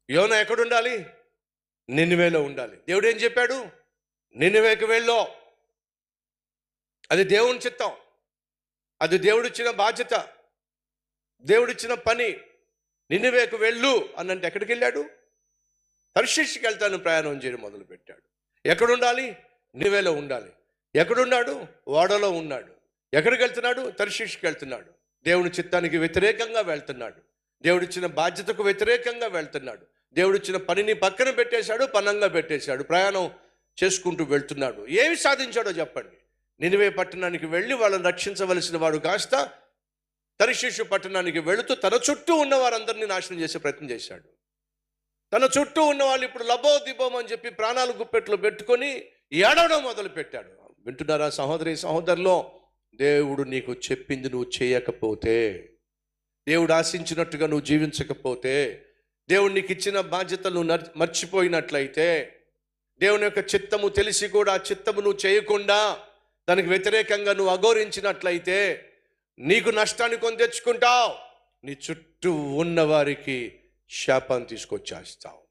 యోనా ఎక్కడుండాలి? నినివేలో ఉండాలి. దేవుడు ఏం చెప్పాడు? నినివేకి వెళ్ళో. అది దేవుని చిత్తం, అది దేవుడిచ్చిన బాధ్యత, దేవుడిచ్చిన పని. నినివేకు వెళ్ళు అన్నంటే ఎక్కడికి వెళ్ళాడు? తర్షీషుకి వెళ్తాను ప్రయాణం చేయడం మొదలుపెట్టాడు. ఎక్కడుండాలి? నినివేలో ఉండాలి. ఎక్కడున్నాడు? ఓడలో ఉన్నాడు. ఎక్కడికి వెళ్తున్నాడు? తర్షీషుకి వెళ్తున్నాడు. దేవుని చిత్తానికి వ్యతిరేకంగా వెళ్తున్నాడు. దేవుడిచ్చిన బాధ్యతకు వ్యతిరేకంగా వెళ్తున్నాడు. దేవుడిచ్చిన పనిని పక్కన పెట్టేశాడు, పనంగా పెట్టేశాడు. ప్రయాణం చేసుకుంటూ వెళ్తున్నాడు. ఏమి సాధించాడో చెప్పండి. నినివే పట్టణానికి వెళ్ళి వాళ్ళని రక్షించవలసిన వాడు కాస్త తర్షీషు పట్టణానికి వెళుతూ తన చుట్టూ ఉన్న వారందరినీ నాశనం చేసే ప్రయత్నం చేశాడు. తన చుట్టూ ఉన్న వాళ్ళు ఇప్పుడు లబో దిబోం అని చెప్పి ప్రాణాలు గుప్పెట్లో పెట్టుకొని ఏడవడం మొదలు పెట్టాడు. వింటున్నారా సహోదరి సహోదరులో? దేవుడు నీకు చెప్పింది నువ్వు చేయకపోతే, దేవుడు ఆశించినట్టుగా నువ్వు జీవించకపోతే, దేవుడు నీకు ఇచ్చిన బాధ్యతలు మర్చిపోయినట్లయితే, దేవుని యొక్క చిత్తము తెలిసి కూడా ఆ చిత్తము నువ్వు చేయకుండా దానికి వ్యతిరేకంగా నువ్వు అఘోరించినట్లయితే నీకు నష్టాన్ని కొని తెచ్చుకుంటావు. నీ చుట్టూ ఉన్న వారికి శాపాన్ని తీసుకొచ్చేస్తావు.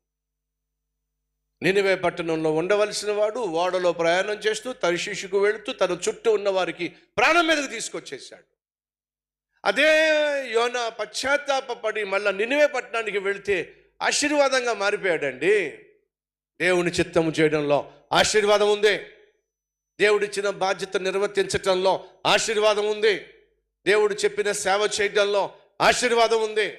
నినివే పట్టణంలో ఉండవలసిన వాడు ఓడలో ప్రయాణం చేస్తూ తర్షీషుకు వెళుతూ తన చుట్టూ ఉన్న వారికి ప్రాణం మీదకి తీసుకొచ్చేసాడు. అదే యోనా పశ్చాత్తాపడి మళ్ళీ నినివే పట్టణానికి వెళితే ఆశీర్వాదంగా మారిపోయాడండి. దేవుని చిత్తము చేయడంలో ఆశీర్వాదం ఉంది. దేవుడిచ్చిన బాధ్యత నిర్వర్తించటంలో ఆశీర్వాదం ఉంది. దేవుడు చెప్పిన సేవ చేయడంలో ఆశీర్వాదం ఉంది.